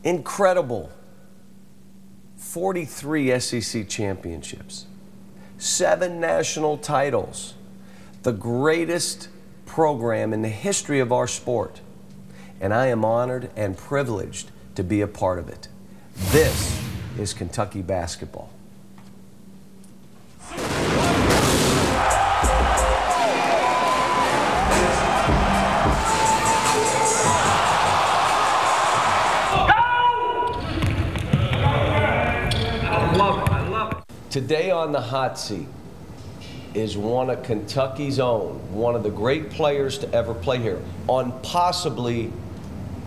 Incredible. 43 SEC championships, 7 national titles, the greatest program in the history of our sport. And I am honored and privileged to be a part of it. This is Kentucky basketball. Today on the hot seat is one of Kentucky's own, one of the great players to ever play here, on possibly,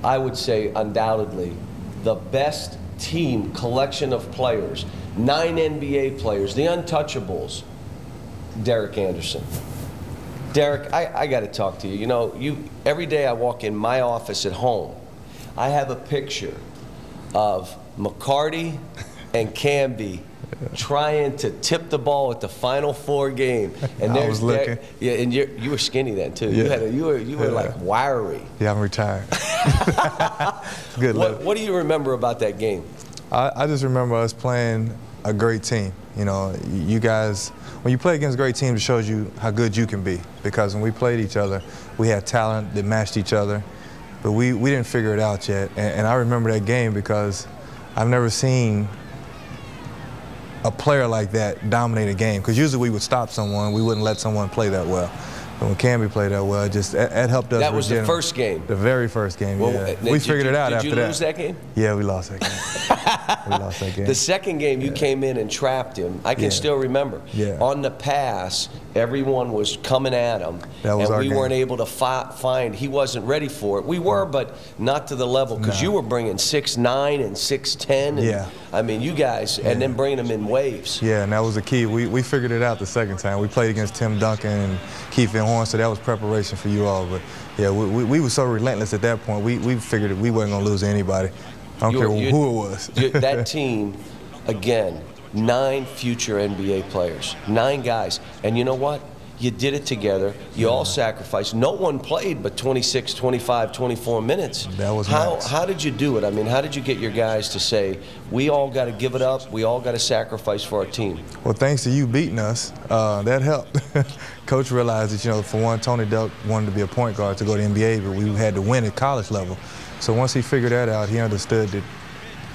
I would say undoubtedly, the best team collection of players, 9 NBA players, the untouchables, Derek Anderson. Derek, I got to talk to you. You know, every day I walk in my office at home, I have a picture of McCarty and Camby trying to tip the ball at the Final Four game, and I was looking. Yeah, and you were skinny then too. Yeah. You were like wiry. Yeah, I'm retired. Good luck. What do you remember about that game? I just remember us playing a great team. You know, you guys, when you play against great teams, it shows you how good you can be. Because when we played each other, we had talent that matched each other, but we didn't figure it out yet. And I remember that game because I've never seen a player like that dominate a game, because usually we would stop someone, we wouldn't let someone play that well. But when Camby played that well, it helped us. That was the first game? The very first game, yeah. We figured it out after that. Did you lose that game? Yeah, we lost that game. We lost that game. The second game, you came in and trapped him. I can still remember. Yeah. On the pass, everyone was coming at him, that was and we weren't able to find. He wasn't ready for it. We were, but not to the level, because you were bringing 6'9" and 6'10". Yeah. I mean, you guys, and then bringing them in waves. Yeah, and that was the key. We figured it out the second time. We played against Tim Duncan and Keith Van Horn, so that was preparation for you all. But yeah, we were so relentless at that point. We figured that we wasn't going to lose to anybody. I don't care who it was. That team, again, 9 future NBA players, 9 guys. And you know what? You did it together. You all sacrificed. No one played but 26, 25, 24 minutes. That was how did you do it? I mean, how did you get your guys to say, we all got to give it up, we all got to sacrifice for our team? Well, thanks to you beating us, that helped. Coach realized that, you know, for one, Tony Delk wanted to be a point guard to go to NBA, but we had to win at college level. So once he figured that out, he understood that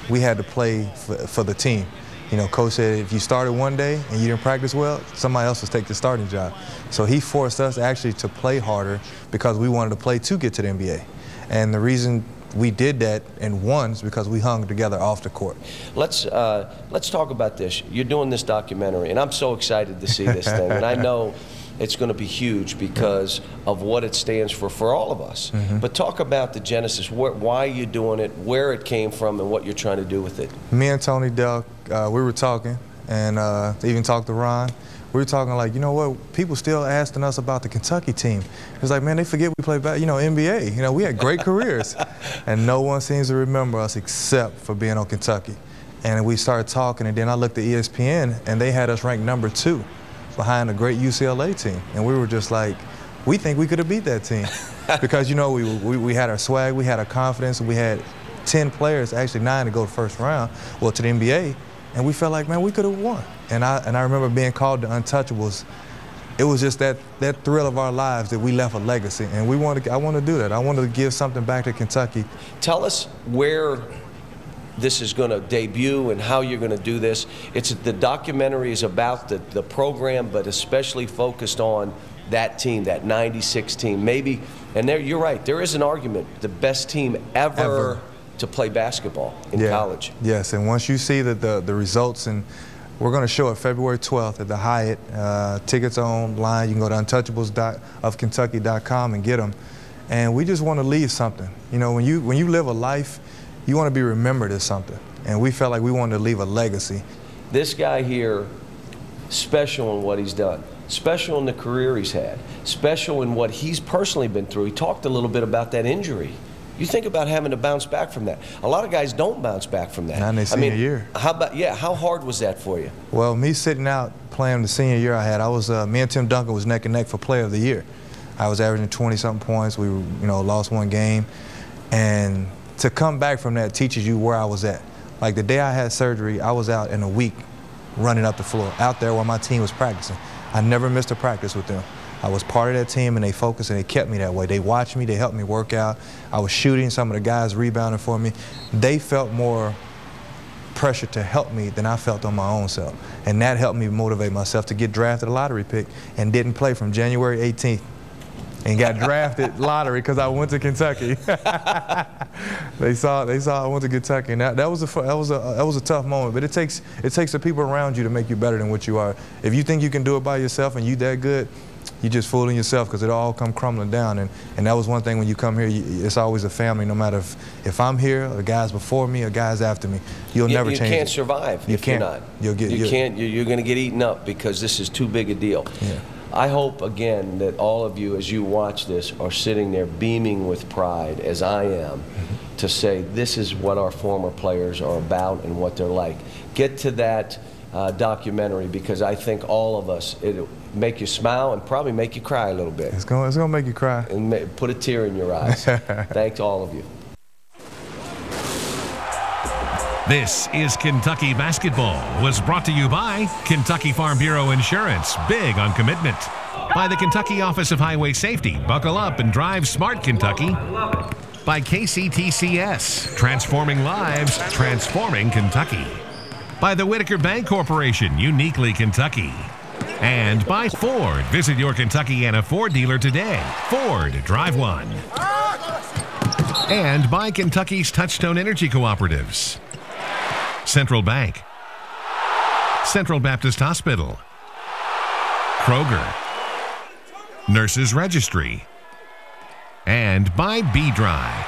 we had to play for the team. You know, Coach said if you started one day and you didn't practice well, somebody else would take the starting job. So he forced us actually to play harder because we wanted to play to get to the NBA. And the reason we did that and won is because we hung together off the court. Let's talk about this. You're doing this documentary, and I'm so excited to see this thing. And I know it's going to be huge because of what it stands for all of us. But talk about the genesis, why you're doing it, where it came from, and what you're trying to do with it. Me and Tony Delk, we were talking, and even talked to Ron. We were talking like, you know what, people still asking us about the Kentucky team. It's like, man, they forget we play back, you know, NBA. You know, we had great careers. And no one seems to remember us except for being on Kentucky. And we started talking, and then I looked at ESPN, and they had us ranked number 2 behind a great UCLA team. And we were just like, we think we could have beat that team. Because, you know, we had our swag, we had our confidence, and we had 10 players, actually 9 to go to the first round, well, to the NBA. And we felt like, man, we could have won. And I remember being called the Untouchables. It was just that thrill of our lives that we left a legacy. And I want to do that. I wanted to give something back to Kentucky. Tell us where this is going to debut and how you're going to do this. The documentary is about the program, but especially focused on that team, that 96 team. Maybe, and you're right, there is an argument, the best team ever. To play basketball in college. Yes, and once you see the results, and we're going to show it February 12th at the Hyatt. Tickets online. You can go to untouchablesofkentucky.com and get them. And we just want to leave something. You know, when you live a life, you want to be remembered as something. And we felt like we wanted to leave a legacy. This guy here, special in what he's done, special in the career he's had, special in what he's personally been through. He talked a little bit about that injury. You think about having to bounce back from that. A lot of guys don't bounce back from that. Not in their senior year. How hard was that for you? Well, me sitting out playing the senior year I had, me and Tim Duncan was neck and neck for Player of the Year. I was averaging 20-something points. We lost one game, and to come back from that teaches you where I was at. Like the day I had surgery, I was out in a week running up the floor, out there while my team was practicing. I never missed a practice with them. I was part of that team, and they focused, and they kept me that way. They watched me. They helped me work out. I was shooting. Some of the guys rebounding for me. They felt more pressure to help me than I felt on my own self. And that helped me motivate myself to get drafted a lottery pick and didn't play from January 18th and got drafted lottery because I went to Kentucky. They saw I went to Kentucky, and that was a tough moment. But it takes the people around you to make you better than what you are. If you think you can do it by yourself and you that good, you're just fooling yourself, because it all come crumbling down. And that was one thing when you come here, it's always a family. No matter if I'm here, or guys before me, or guys after me, you'll never change. You can't survive if you're not. You're going to get eaten up, because this is too big a deal. Yeah. I hope, again, that all of you, as you watch this, are sitting there beaming with pride, as I am, to say this is what our former players are about and what they're like. Get to that documentary, because I think all of us, it'll make you smile and probably make you cry a little bit. It's gonna make you cry. And put a tear in your eyes. Thanks to all of you. This is Kentucky Basketball, was brought to you by Kentucky Farm Bureau Insurance, big on commitment. By the Kentucky Office of Highway Safety, buckle up and drive smart, Kentucky. By KCTCS, transforming lives, transforming Kentucky. By the Whitaker Bank Corporation, uniquely Kentucky. And by Ford. Visit your Kentuckiana Ford dealer today. Ford, drive one. And by Kentucky's Touchstone Energy Cooperatives. Central Bank. Central Baptist Hospital. Kroger. Nurses Registry. And by B-Dry.